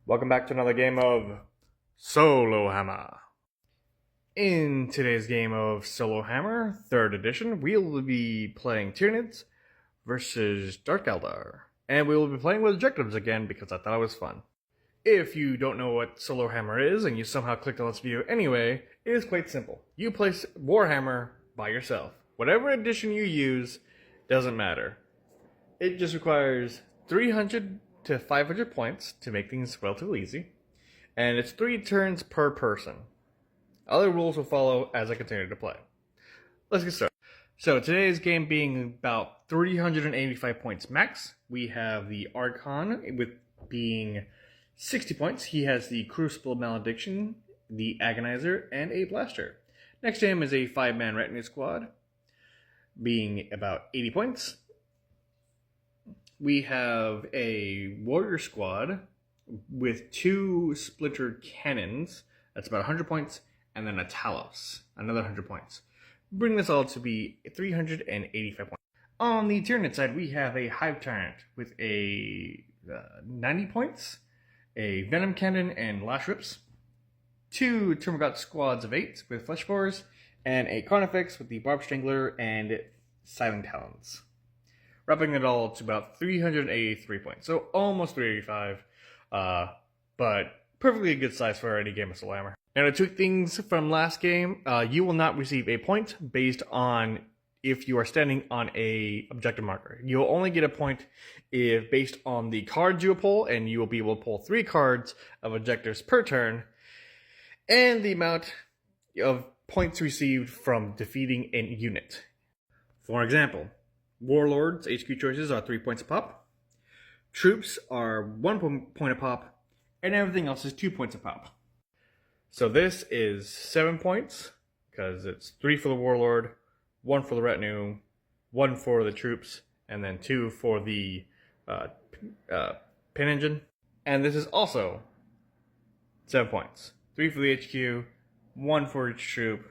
Welcome back to another game of SoloHammer. In today's game of SoloHammer, 3rd edition, we will be playing Tyranids versus Dark Eldar. And we will be playing with objectives again because I thought it was fun. If you don't know what SoloHammer is and you somehow clicked on this video anyway, it is quite simple. You play Warhammer by yourself. Whatever edition you use doesn't matter. It just requires 300 to 500 points to make things relatively easy, and it's 3 turns per person. Other rules will follow as I continue to play. Let's get started. So today's game being about 385 points max. We have the Archon with being 60 points. He has the Crucible Malediction, the Agonizer, and a Blaster. Next to him is a 5-man retinue squad being about 80 points. We have a warrior squad with 2 splinter cannons. That's about 100 points. And then a Talos, another 100 points. Bring this all to be 385 points. On the Tyranid side, we have a Hive Tyrant with a 90 points, a Venom Cannon and Lash Rips, 2 Termagant squads of 8 with Flesh Spores, and a Carnifex with the Barb Strangler and Silent Talons. Wrapping it all to about 383 points. So almost 385, but perfectly a good size for any game of SoloHammer. Now to tweak things from last game, you will not receive a point based on if you are standing on a objective marker. You will only get a point if based on the cards you pull, and you will be able to pull 3 cards of objectives per turn, and the amount of points received from defeating a unit. For example, Warlords HQ choices are 3 points a pop. Troops are 1 point a pop. And everything else is 2 points a pop. So this is 7 points, because it's 3 for the Warlord, 1 for the Retinue, 1 for the Troops, and then 2 for the Pin Engine. And this is also 7 points. 3 for the HQ, 1 for each troop,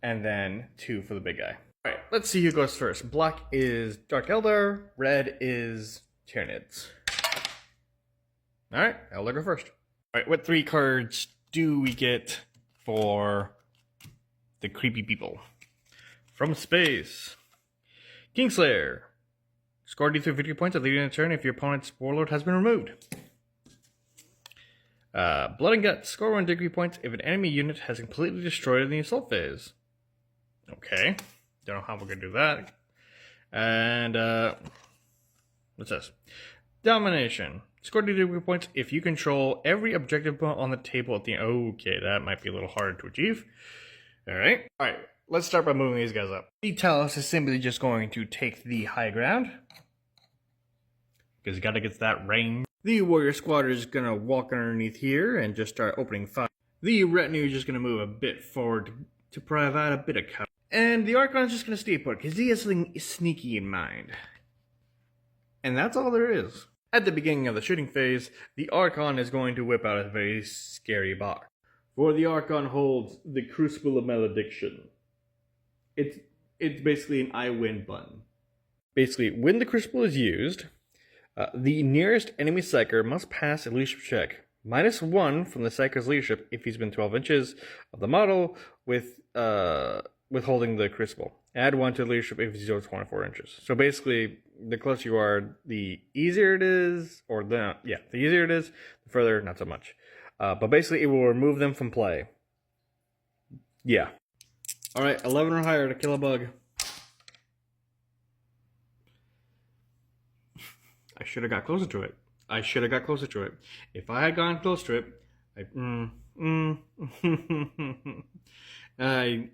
and then 2 for the big guy. Alright, let's see who goes first. Black is Dark Eldar, red is Tyranids. Alright, Eldar go first. Alright, what 3 cards do we get for the creepy people? From space, Kingslayer. Score D3 victory points at the beginning of the turn if your opponent's warlord has been removed. Blood and Guts. Score 1 victory points if an enemy unit has completely destroyed in the assault phase. Okay. Don't know how we're going to do that. And, what's this? Domination. Score D3 points if you control every objective on the table at the end. Okay, that might be a little hard to achieve. Alright. Alright, let's start by moving these guys up. The Talos is simply just going to take the high ground, because you gotta get to that range. The Warrior Squad is going to walk underneath here and just start opening fire. The Retinue is just going to move a bit forward to provide a bit of cover. And the Archon is just going to stay put, because he has something sneaky in mind. And that's all there is. At the beginning of the shooting phase, the Archon is going to whip out a very scary box. For the Archon holds the Crucible of Malediction. It's basically an I win button. Basically, when the Crucible is used, the nearest enemy Psyker must pass a leadership check. -1 from the Psyker's leadership if he's been 12 inches of the model withholding the Crucible. Add 1 to the leadership if he's over 24 inches. So basically, the closer you are, the easier it is, the easier it is, the further, not so much. But basically, it will remove them from play. Yeah. Alright, 11 or higher to kill a bug. I should have got closer to it. If I had gone close to it,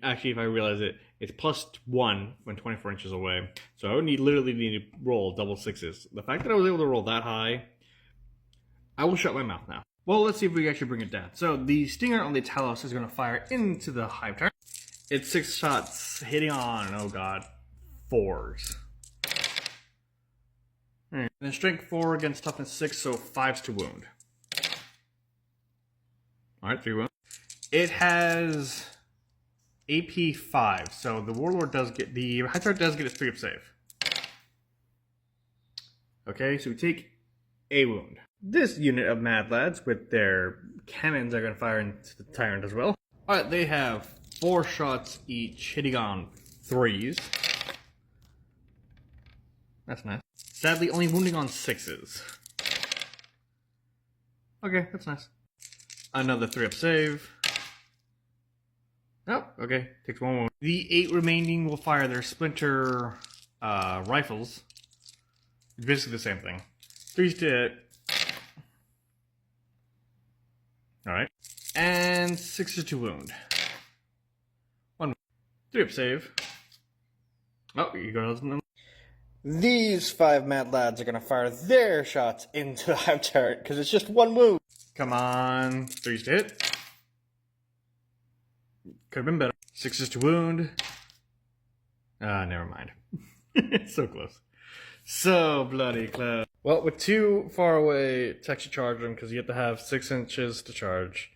actually, if I realize it, it's +1 when 24 inches away. So I would literally need to roll double 6s. The fact that I was able to roll that high, I will shut my mouth now. Well, let's see if we can actually bring it down. So the Stinger on the Talos is going to fire into the Hive Tyrant. It's 6 shots, hitting on, oh god, 4s. Alright, then Strength 4 against Toughness 6, so 5s to wound. Alright, 3 wounds. It has AP 5, so the Warlord does get, the High Tyrant does get its 3-up save. Okay, so we take a wound. This unit of Mad Lads with their cannons are going to fire into the Tyrant as well. Alright, they have 4 shots each, hitting on 3s. That's nice. Sadly, only wounding on 6s. Okay, that's nice. Another 3-up save. Oh, okay. Takes 1 wound. The 8 remaining will fire their splinter rifles. It's basically the same thing. 3s to hit. Alright. And 6s to wound. 1 3-up save. Oh, you go. These 5 Mad Lads are going to fire their shots into the hive turret because it's just 1 wound. Come on. 3s to hit. Could have been better. 6s to wound. Never mind. So close. So bloody close. Well, with 2 far away, to actually charge them because you have to have 6 inches to charge.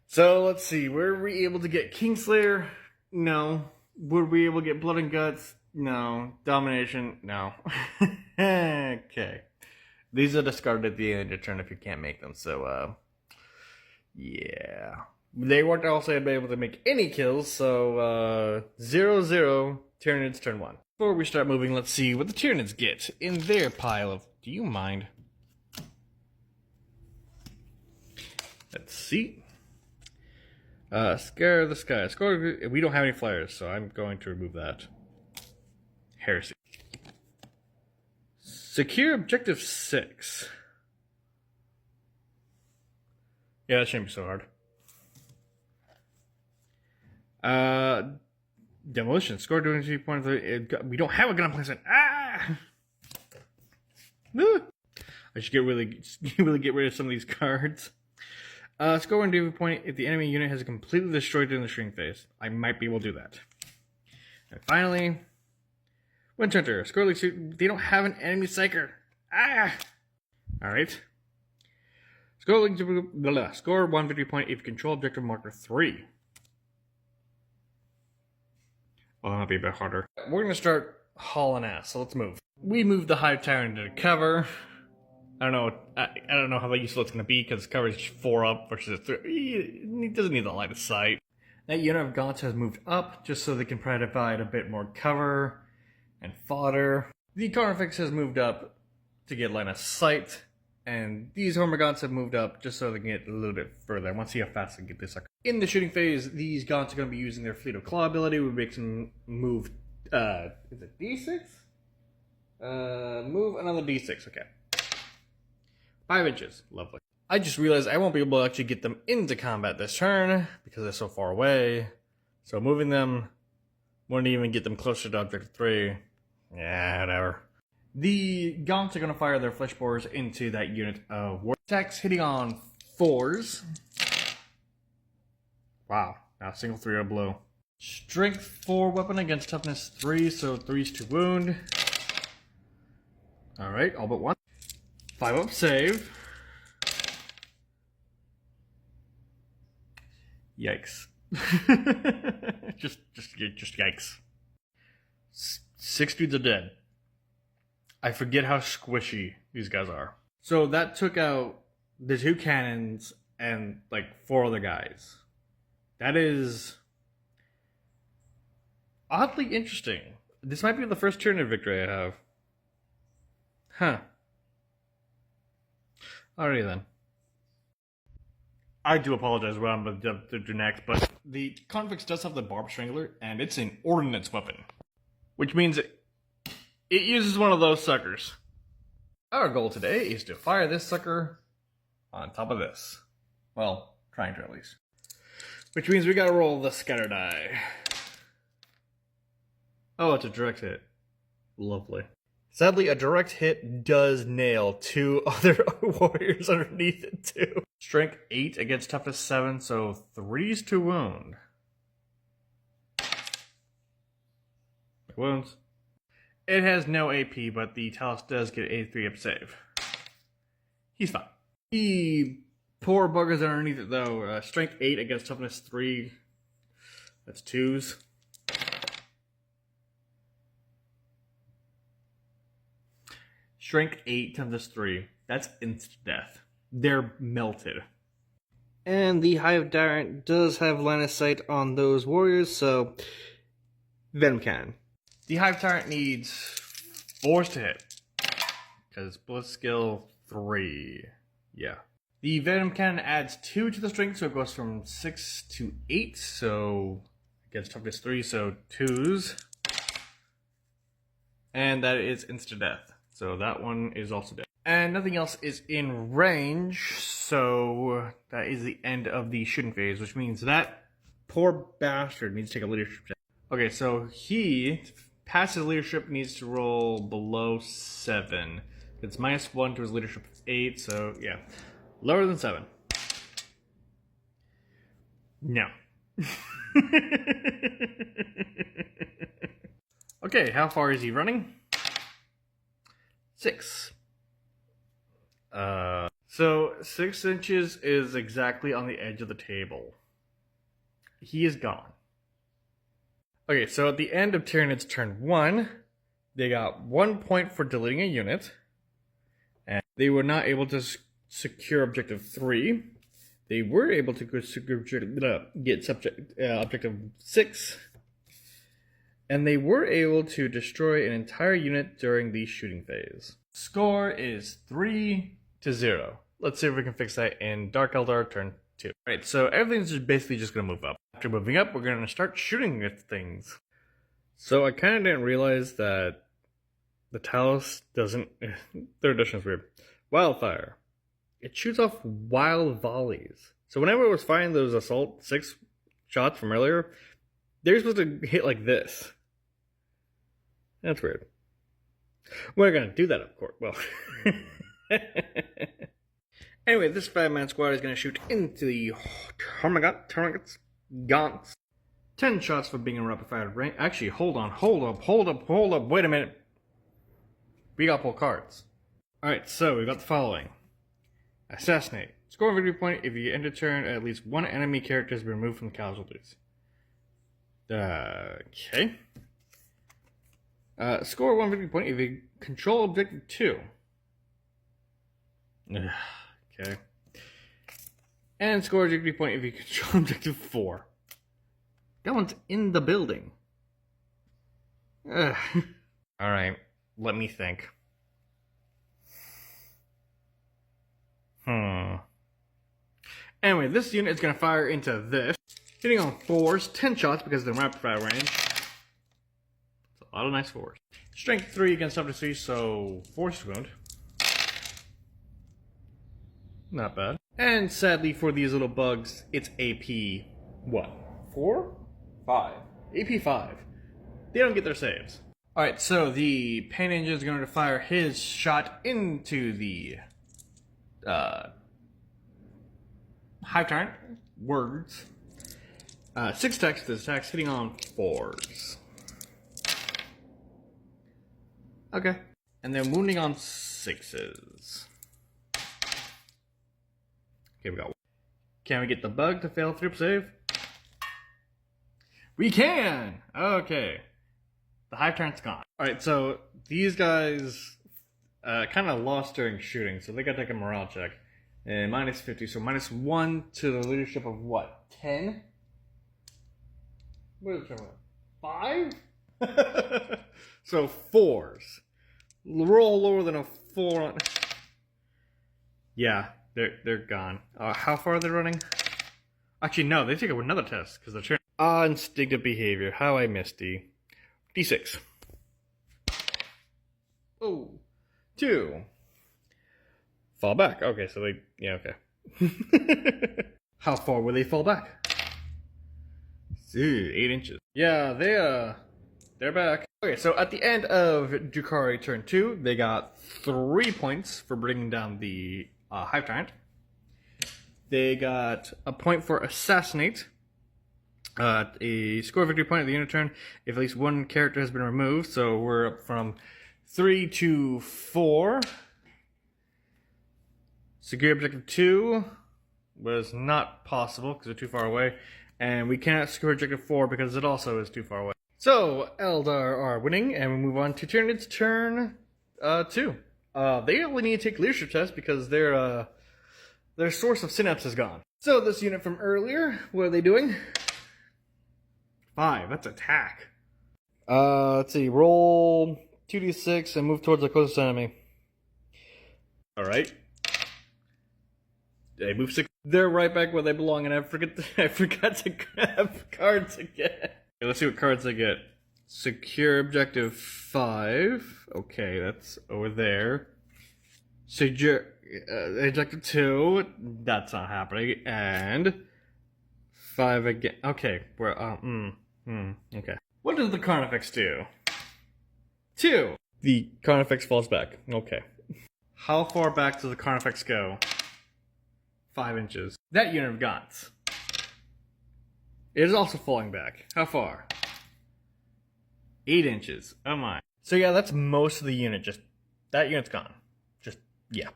So let's see. Were we able to get Kingslayer? No. Were we able to get Blood and Guts? No. Domination? No. Okay. These are discarded at the end of your turn if you can't make them. So, yeah. They weren't also able to make any kills, so 0-0, Tyranids turn 1. Before we start moving, let's see what the Tyranids get in their pile of... Do you mind? Let's see. Scare the Sky. Score. We don't have any flyers, so I'm going to remove that. Heresy. Secure Objective 6. Yeah, that shouldn't be so hard. Demolition. Score doing 2 points. We don't have a gun placement. Ah! I should really get rid of some of these cards. Score 1 to point if the enemy unit has completely destroyed during the shrink phase. I might be able to do that. And finally, Wind Hunter. Score like they don't have an enemy psyker. Ah! Alright. Score 1 victory point if you control objective marker 3. Well, that might be a bit harder. We're going to start hauling ass, so let's move. We moved the Hive Tyrant into cover. I don't know how useful it's going to be because cover is 4 up versus 3. It doesn't need the line of sight. That unit of Gaunts has moved up just so they can provide a bit more cover and fodder. The Carnifex has moved up to get line of sight. And these Hormagaunts have moved up just so they can get a little bit further. I want to see how fast they can get this sucker. In the shooting phase, these Gaunts are going to be using their Fleet of Claw ability, which makes them move, is it D6? Move another D6, okay. 5 inches, lovely. I just realized I won't be able to actually get them into combat this turn because they're so far away. So moving them wouldn't even get them closer to Objective 3. Yeah, whatever. The Gaunts are going to fire their flesh borers into that unit of war attacks, hitting on 4s. Wow, now single 3 blow. Strength 4 weapon against toughness 3, so 3s to wound. Alright, all but 1. 5-up save. Yikes. just yikes. 6 dudes are dead. I forget how squishy these guys are. So that took out the 2 cannons and like 4 other guys. That is oddly interesting. This might be the first Tyranid victory I have. Huh. Alrighty then. I do apologize what I'm going to do next, but the Convicts does have the Barb Strangler, and it's an ordnance weapon. Which means it uses one of those suckers. Our goal today is to fire this sucker on top of this. Well, trying to at least. Which means we gotta roll the scatter die. Oh, it's a direct hit. Lovely. Sadly, a direct hit does nail 2 other warriors underneath it too. Strength 8 against toughness 7, so 3s to wound. Wounds. It has no AP, but the Talus does get a 3-up save. He's fine. The poor buggers underneath it though. Strength 8 against toughness 3. That's 2s. Strength 8 toughness 3. that's instant death. They're melted. And the Hive Tyrant does have line of sight on those warriors, so Venom Cannon. The Hive Tyrant needs force to hit, because Blitz skill 3. Yeah. The Venom Cannon adds 2 to the strength, so it goes from 6 to 8, so against toughness 3, so 2s. And that is instant death, so that one is also dead. And nothing else is in range, so that is the end of the shooting phase, which means that poor bastard needs to take a leadership check. Okay, so he passes leadership, needs to roll below 7. It's -1 to his leadership of 8, so yeah. Lower than 7. No. Okay, how far is he running? 6. So 6 inches is exactly on the edge of the table. He is gone. Okay, so at the end of Tyranids turn 1, they got 1 point for deleting a unit, and they were not able to secure objective 3. They were able to get objective 6, and they were able to destroy an entire unit during the shooting phase. Score is 3-0. Let's see if we can fix that in Dark Eldar turn 2. Alright, so everything's basically just going to move up. After moving up, we're going to start shooting at things. So I kind of didn't realize that the Talos doesn't... Third edition is weird. Wildfire. It shoots off wild volleys. So whenever it was firing those Assault 6 shots from earlier, they're supposed to hit like this. That's weird. We're going to do that, of course. Well... Anyway, this 5-man squad is going to shoot into the Tyranids. 10 shots for being in rapid fire range. Actually, hold up. Wait a minute. We got to pull cards. Alright, so we got the following. Assassinate. Score a victory point if you end a turn, at least one enemy character has been removed from the casualties. Okay. Score 1 victory point if you control objective 2. Okay. And score a victory point if you control objective 4. That one's in the building. Alright, let me think. Anyway, this unit is going to fire into this. Hitting on 4s, 10 shots because of the rapid fire range. It's a lot of nice 4s. Strength 3 against toughness 3, so force wound. Not bad. And sadly for these little bugs, it's AP what? 4? 5. AP 5. They don't get their saves. Alright, so the Pain Ninja is going to fire his shot into the Hive Tyrant. Words. 6 attacks, this attack's hitting on 4s. Okay. And then wounding on 6s. Okay, we got. Can we get the bug to fail through save? We can! Okay. The Hive Tyrant's gone. Alright, so these guys kind of lost during shooting, so they gotta take a morale check. And -50, so -1 to the leadership of what? 10? What is it? 5? So 4s. Roll lower than a 4 on... Yeah. They're gone. How far are they running? Actually, no. They take another test because they're turning. Instinctive behavior. How I missed D6. Oh, 2. Fall back. Okay, so they. Yeah, okay. How far will they fall back? 8 inches. Yeah, they're back. Okay, so at the end of Drukhari turn 2, they got 3 points for bringing down the Hive Tyrant. They got a point for Assassinate. A score victory point at the end of turn if at least one character has been removed. So we're up from 3 to 4. Secure objective 2 was not possible because they're too far away. And we cannot secure objective 4 because it also is too far away. So Eldar are winning, and we move on to Tyranids turn 2. They only need to take leadership tests because their source of synapse is gone. So this unit from earlier, what are they doing? 5, that's attack. Let's see, roll 2d6 and move towards the closest enemy. Alright. They move 6. They're right back where they belong, and I forgot to grab cards again. Okay, let's see what cards I get. Secure objective 5. Okay, that's over there. Secure objective 2. That's not happening. And 5 again. Okay, we're okay. What does the Carnifex do? 2. The Carnifex falls back. Okay. How far back does the Carnifex go? 5 inches. That unit of Gaunt's. It is also falling back. How far? 8 inches. Oh my. So yeah, that's most of the unit. Just that unit's gone. Just yeah.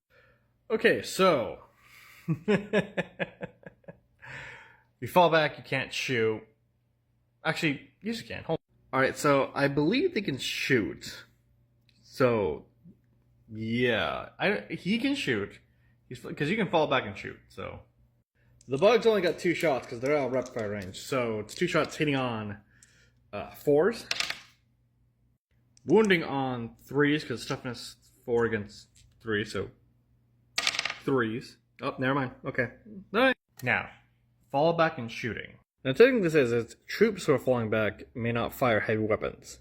Okay, so you fall back, you can't shoot. Actually, yes you can. Hold on. Alright, so I believe they can shoot. So yeah. He can shoot. Because you can fall back and shoot, so. The bugs only got 2 shots because they're out of rapid fire range. So it's 2 shots hitting on 4s. Wounding on 3s because toughness 4 against 3, so 3s. Oh, never mind. Okay. Alright. Now, fall back and shooting. Now, the thing this is troops who are falling back may not fire heavy weapons.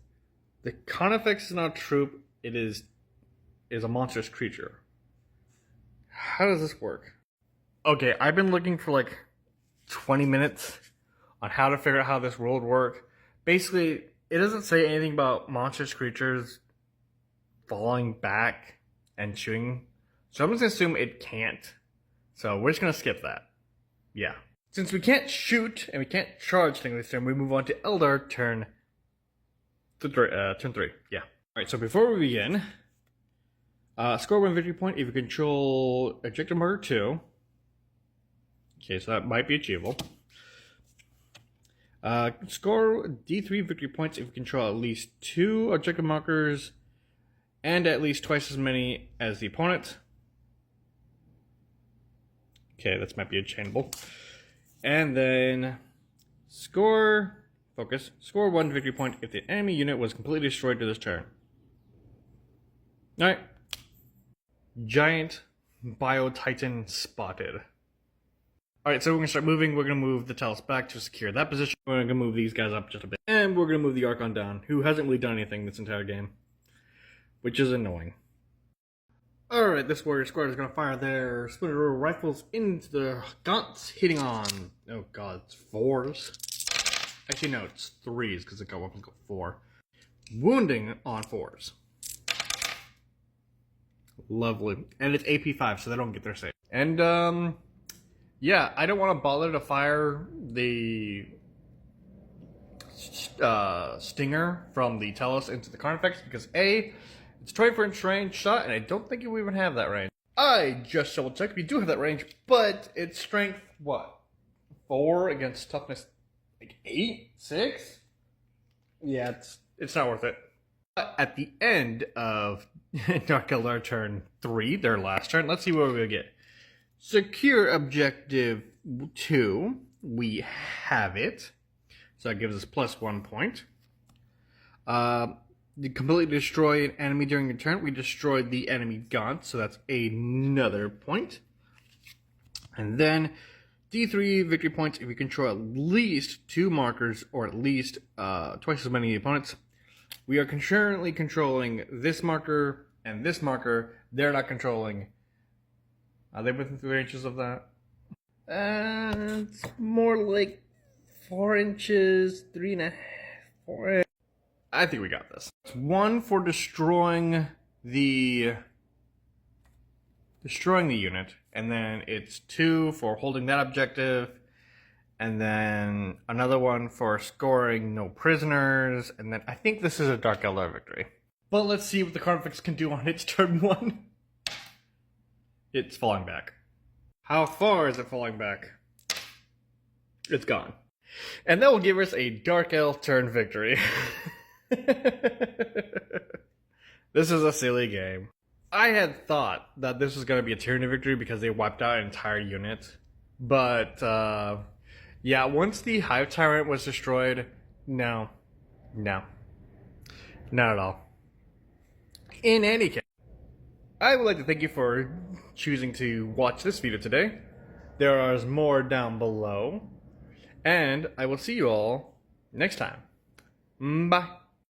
The Carnifex is not a troop, it is a monstrous creature. How does this work? Okay, I've been looking for like 20 minutes on how to figure out how this world works. Basically, it doesn't say anything about monstrous creatures falling back and shooting. So I'm just going to assume it can't. So we're just going to skip that. Yeah. Since we can't shoot and we can't charge things this turn, we move on to Eldar turn 3. Yeah. Alright, so before we begin, score 1 victory point if you control objective marker 2. Okay, so that might be achievable. Score D3 victory points if you control at least 2 objective markers and at least twice as many as the opponent. Okay, this might be attainable. And then score 1 victory point if the enemy unit was completely destroyed to this turn. Alright. Giant Bio-Titan spotted. Alright, so we're going to start moving. We're going to move the Talus back to secure that position. We're going to move these guys up just a bit. And we're going to move the Archon down, who hasn't really done anything this entire game. Which is annoying. Alright, this warrior squad is going to fire their splinter rifles into the gaunts, hitting on, oh god, it's 4s. Actually, no, it's 3s, because the weapons go 4. Wounding on 4s. Lovely. And it's AP 5, so they don't get their save. And, yeah, I don't want to bother to fire the stinger from the Talus into the Carnifex because A, it's 24-inch range shot, and I don't think you even have that range. I just double checked. We do have that range, but it's strength, what? 4 against toughness, like 8? 6? Yeah, it's not worth it. But at the end of Dark Eldar turn 3, their last turn, let's see what we get. Secure objective 2. We have it. So that gives us plus 1 point. You completely destroy an enemy during your turn. We destroyed the enemy gaunt, so that's another point. And then D3 victory points if you control at least 2 markers or at least twice as many opponents. We are currently controlling this marker and this marker. They're not controlling. Are they within 3 inches of that? It's more like 4 inches, 3.5, 4. I think we got this. It's 1 for destroying the unit, and then it's 2 for holding that objective, and then another 1 for scoring no prisoners, and then I think this is a Dark Eldar victory. But let's see what the Carnifex can do on its turn 1. It's falling back. How far is it falling back? It's gone. And that will give us a Dark Elf turn victory. This is a silly game. I had thought that this was going to be a Tyranid victory because they wiped out an entire unit. But, yeah, once the Hive Tyrant was destroyed, no. Not at all. In any case, I would like to thank you for choosing to watch this video today. There is more down below. And I will see you all next time. Bye.